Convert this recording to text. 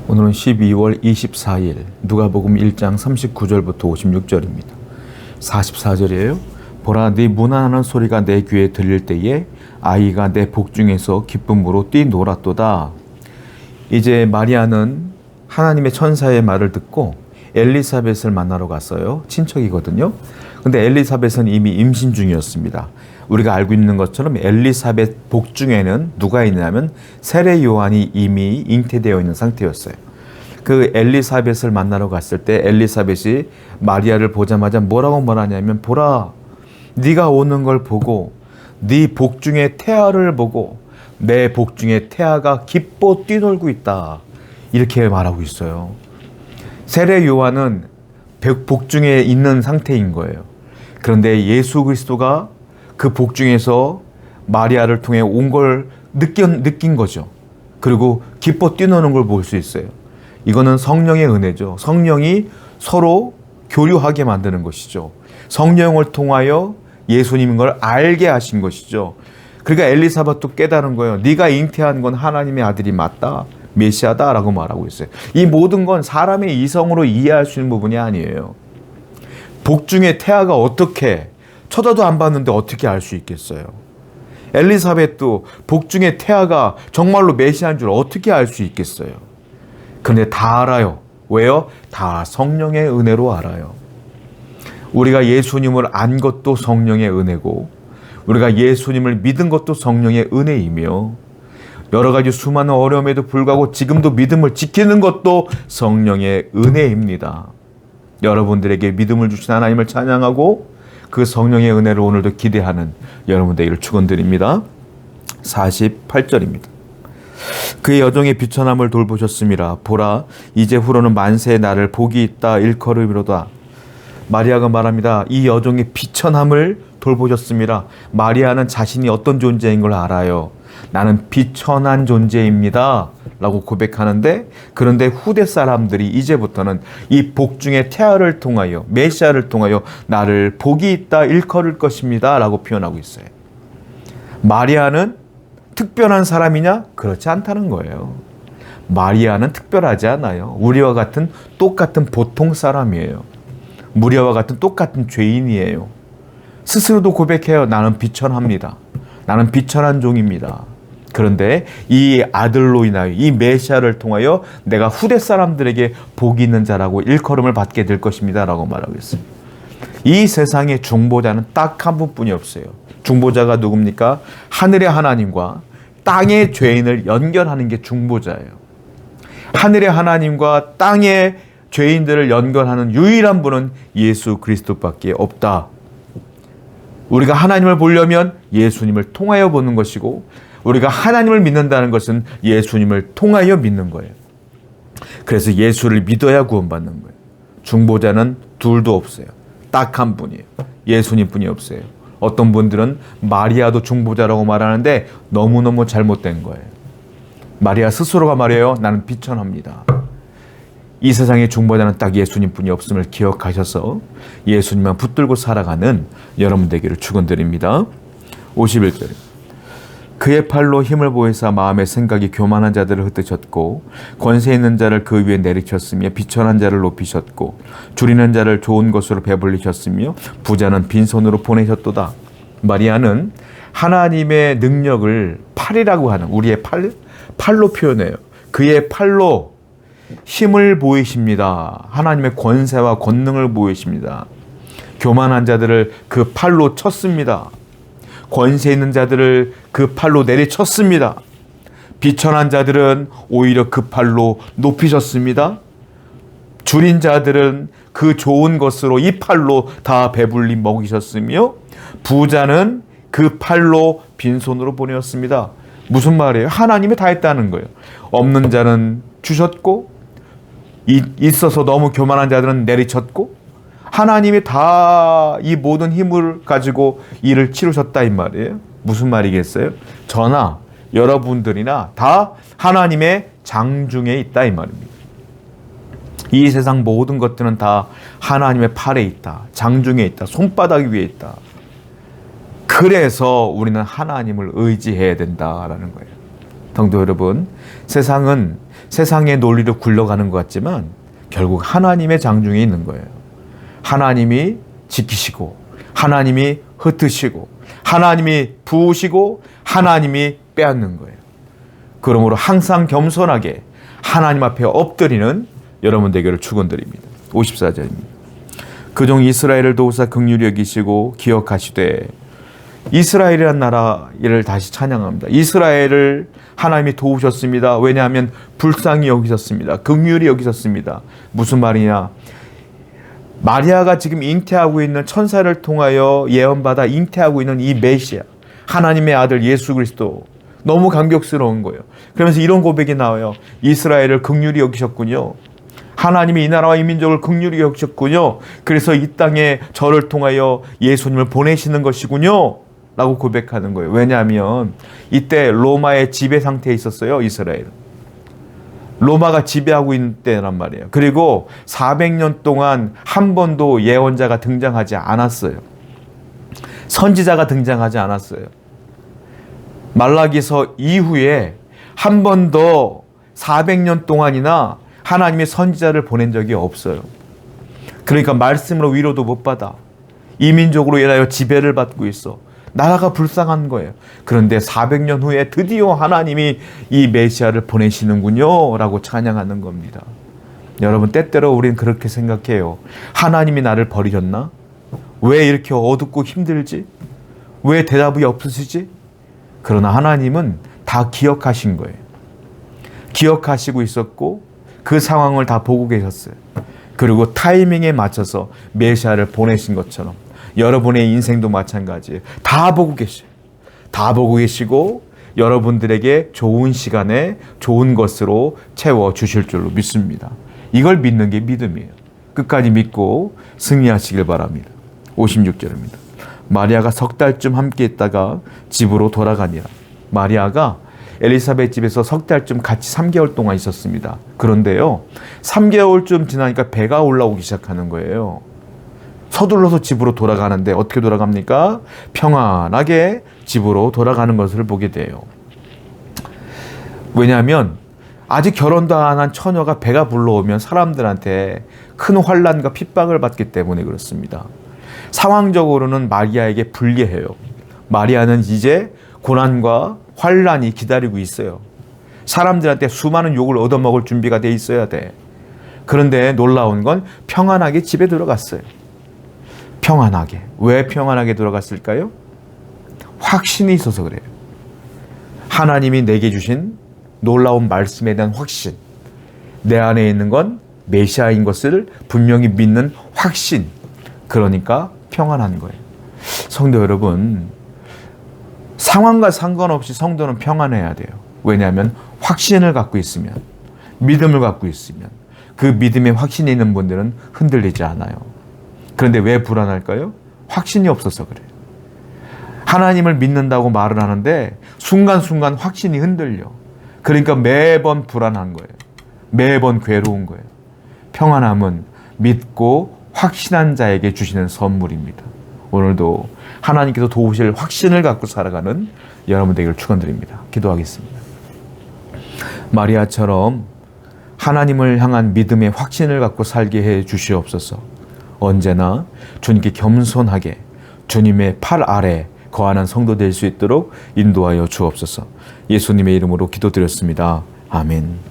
오늘은 12월 24일 누가복음 1장 39절부터 56절입니다. 44절이에요. 보라, 네 문안하는 소리가 내 귀에 들릴 때에 아이가 내 복중에서 기쁨으로 뛰놀았도다. 이제 마리아는 하나님의 천사의 말을 듣고 엘리사벳을 만나러 갔어요. 친척이거든요. 근데 엘리사벳은 이미 임신 중이었습니다. 우리가 알고 있는 것처럼 엘리사벳 복중에는 누가 있냐면 세례 요한이 이미 잉태되어 있는 상태였어요. 그 엘리사벳을 만나러 갔을 때 엘리사벳이 마리아를 보자마자 뭐라고 말하냐면, 보라, 네가 오는 걸 보고 네 복중의 태아를 보고 내 복중의 태아가 기뻐 뛰놀고 있다, 이렇게 말하고 있어요. 세례 요한은 복중에 있는 상태인 거예요. 그런데 예수 그리스도가 그 복중에서 마리아를 통해 온 걸 느낀 거죠. 그리고 기뻐 뛰노는 걸 볼 수 있어요. 이거는 성령의 은혜죠. 성령이 서로 교류하게 만드는 것이죠. 성령을 통하여 예수님인 걸 알게 하신 것이죠. 그러니까 엘리사벳도 깨달은 거예요. 네가 잉태한 건 하나님의 아들이 맞다, 메시아다라고 말하고 있어요. 이 모든 건 사람의 이성으로 이해할 수 있는 부분이 아니에요. 복중의 태아가 어떻게, 쳐다도 안 봤는데 어떻게 알 수 있겠어요? 엘리사벳도 복중의 태아가 정말로 메시아인 줄 어떻게 알 수 있겠어요? 그런데 다 알아요. 왜요? 다 성령의 은혜로 알아요. 우리가 예수님을 안 것도 성령의 은혜고, 우리가 예수님을 믿은 것도 성령의 은혜이며, 여러 가지 수많은 어려움에도 불구하고 지금도 믿음을 지키는 것도 성령의 은혜입니다. 여러분들에게 믿음을 주신 하나님을 찬양하고 그 성령의 은혜를 오늘도 기대하는 여러분 되기를 축원드립니다. 48절입니다. 그의 여종의 비천함을 돌보셨음이라. 보라, 이제 후로는 만세의 나를 복이 있다 일컬음이로다. 마리아가 말합니다. 이 여종의 비천함을 돌보셨음이라. 마리아는 자신이 어떤 존재인 걸 알아요. 나는 비천한 존재입니다 라고 고백하는데, 그런데 후대 사람들이 이제부터는 이 복중의 태아를 통하여, 메시아를 통하여 나를 복이 있다 일컬을 것입니다 라고 표현하고 있어요. 마리아는 특별한 사람이냐? 그렇지 않다는 거예요. 마리아는 특별하지 않아요. 우리와 같은 똑같은 보통 사람이에요. 우리와 같은 똑같은 죄인이에요. 스스로도 고백해요. 나는 비천합니다. 나는 비천한 종입니다. 그런데 이 아들로 인하여, 이 메시아를 통하여 내가 후대 사람들에게 복이 있는 자라고 일컬음을 받게 될 것입니다 라고 말하고 있어요. 이 세상에 중보자는 딱 한 분뿐이 없어요. 중보자가 누굽니까? 하늘의 하나님과 땅의 죄인을 연결하는 게 중보자예요. 하늘의 하나님과 땅의 죄인들을 연결하는 유일한 분은 예수 그리스도밖에 없다. 우리가 하나님을 보려면 예수님을 통하여 보는 것이고, 우리가 하나님을 믿는다는 것은 예수님을 통하여 믿는 거예요. 그래서 예수를 믿어야 구원받는 거예요. 중보자는 둘도 없어요. 딱 한 분이에요. 예수님뿐이 없어요. 어떤 분들은 마리아도 중보자라고 말하는데 너무너무 잘못된 거예요. 마리아 스스로가 말해요. 나는 비천합니다. 이 세상의 중보자는 딱 예수님뿐이 없음을 기억하셔서 예수님만 붙들고 살아가는 여러분 되기를 축원드립니다. 51절. 그의 팔로 힘을 보이사 마음의 생각이 교만한 자들을 흩으셨고, 권세 있는 자를 그 위에 내리쳤으며, 비천한 자를 높이셨고, 줄이는 자를 좋은 것으로 배불리셨으며, 부자는 빈손으로 보내셨도다. 마리아는 하나님의 능력을 팔이라고 하는, 우리의 팔로 표현해요. 그의 팔로 힘을 보이십니다. 하나님의 권세와 권능을 보이십니다. 교만한 자들을 그 팔로 쳤습니다. 권세 있는 자들을 그 팔로 내리쳤습니다. 비천한 자들은 오히려 그 팔로 높이셨습니다. 줄인 자들은 그 좋은 것으로 이 팔로 다 배불리 먹이셨으며, 부자는 그 팔로 빈손으로 보내었습니다. 무슨 말이에요? 하나님이 다 했다는 거예요. 없는 자는 주셨고, 있어서 너무 교만한 자들은 내리쳤고, 하나님이 다 이 모든 힘을 가지고 일을 치르셨다 이 말이에요. 무슨 말이겠어요? 저나 여러분들이나 다 하나님의 장중에 있다 이 말입니다. 이 세상 모든 것들은 다 하나님의 팔에 있다, 장중에 있다, 손바닥 위에 있다. 그래서 우리는 하나님을 의지해야 된다라는 거예요. 성도 여러분, 세상은 세상의 논리로 굴러가는 것 같지만 결국 하나님의 장중에 있는 거예요. 하나님이 지키시고 하나님이 흩으시고 하나님이 부으시고 하나님이 빼앗는 거예요. 그러므로 항상 겸손하게 하나님 앞에 엎드리는 여러분 되기를 축원드립니다. 54절입니다. 그종 이스라엘을 도우사 긍휼히 여기시고 기억하시되, 이스라엘이란 나라를 다시 찬양합니다. 이스라엘을 하나님이 도우셨습니다. 왜냐하면 불쌍히 여기셨습니다. 긍휼히 여기셨습니다. 무슨 말이냐? 마리아가 지금 잉태하고 있는, 천사를 통하여 예언받아 잉태하고 있는 이 메시아, 하나님의 아들 예수 그리스도, 너무 감격스러운 거예요. 그러면서 이런 고백이 나와요. 이스라엘을 긍휼히 여기셨군요. 하나님이 이 나라와 이 민족을 긍휼히 여기셨군요. 그래서 이 땅에 저를 통하여 예수님을 보내시는 것이군요 라고 고백하는 거예요. 왜냐하면 이때 로마의 지배 상태에 있었어요. 이스라엘은 로마가 지배하고 있는 때란 말이에요. 그리고 400년 동안 한 번도 예언자가 등장하지 않았어요. 선지자가 등장하지 않았어요. 말라기서 이후에 한 번도 400년 동안이나 하나님의 선지자를 보낸 적이 없어요. 그러니까 말씀으로 위로도 못 받아. 이민족으로 인하여 지배를 받고 있어. 나라가 불쌍한 거예요. 그런데 400년 후에 드디어 하나님이 이 메시아를 보내시는군요 라고 찬양하는 겁니다. 여러분, 때때로 우리는 그렇게 생각해요. 하나님이 나를 버리셨나? 왜 이렇게 어둡고 힘들지? 왜 대답이 없으시지? 그러나 하나님은 다 기억하신 거예요. 기억하시고 있었고 그 상황을 다 보고 계셨어요. 그리고 타이밍에 맞춰서 메시아를 보내신 것처럼 여러분의 인생도 마찬가지예요. 다 보고 계셔요. 다 보고 계시고 여러분들에게 좋은 시간에 좋은 것으로 채워주실 줄로 믿습니다. 이걸 믿는 게 믿음이에요. 끝까지 믿고 승리하시길 바랍니다. 56절입니다. 마리아가 석 달쯤 함께 있다가 집으로 돌아가니라. 마리아가 엘리사벳 집에서 석 달쯤 같이 3개월 동안 있었습니다. 그런데요, 3개월쯤 지나니까 배가 올라오기 시작하는 거예요. 서둘러서 집으로 돌아가는데 어떻게 돌아갑니까? 평안하게 집으로 돌아가는 것을 보게 돼요. 왜냐하면 아직 결혼도 안 한 처녀가 배가 불러오면 사람들한테 큰 환난과 핍박을 받기 때문에 그렇습니다. 상황적으로는 마리아에게 불리해요. 마리아는 이제 고난과 환난이 기다리고 있어요. 사람들한테 수많은 욕을 얻어먹을 준비가 돼 있어야 돼. 그런데 놀라운 건 평안하게 집에 들어갔어요. 평안하게. 왜 평안하게 들어갔을까요? 확신이 있어서 그래요. 하나님이 내게 주신 놀라운 말씀에 대한 확신. 내 안에 있는 건 메시아인 것을 분명히 믿는 확신. 그러니까 평안한 거예요. 성도 여러분, 상황과 상관없이 성도는 평안해야 돼요. 왜냐하면 확신을 갖고 있으면, 믿음을 갖고 있으면, 그 믿음에 확신이 있는 분들은 흔들리지 않아요. 그런데 왜 불안할까요? 확신이 없어서 그래요. 하나님을 믿는다고 말을 하는데 순간순간 확신이 흔들려. 그러니까 매번 불안한 거예요. 매번 괴로운 거예요. 평안함은 믿고 확신한 자에게 주시는 선물입니다. 오늘도 하나님께서 도우실 확신을 갖고 살아가는 여러분 되기를 축원드립니다. 기도하겠습니다. 마리아처럼 하나님을 향한 믿음의 확신을 갖고 살게 해 주시옵소서. 언제나 주님께 겸손하게 주님의 팔 아래 거하는 성도 될 수 있도록 인도하여 주옵소서. 예수님의 이름으로 기도드렸습니다. 아멘.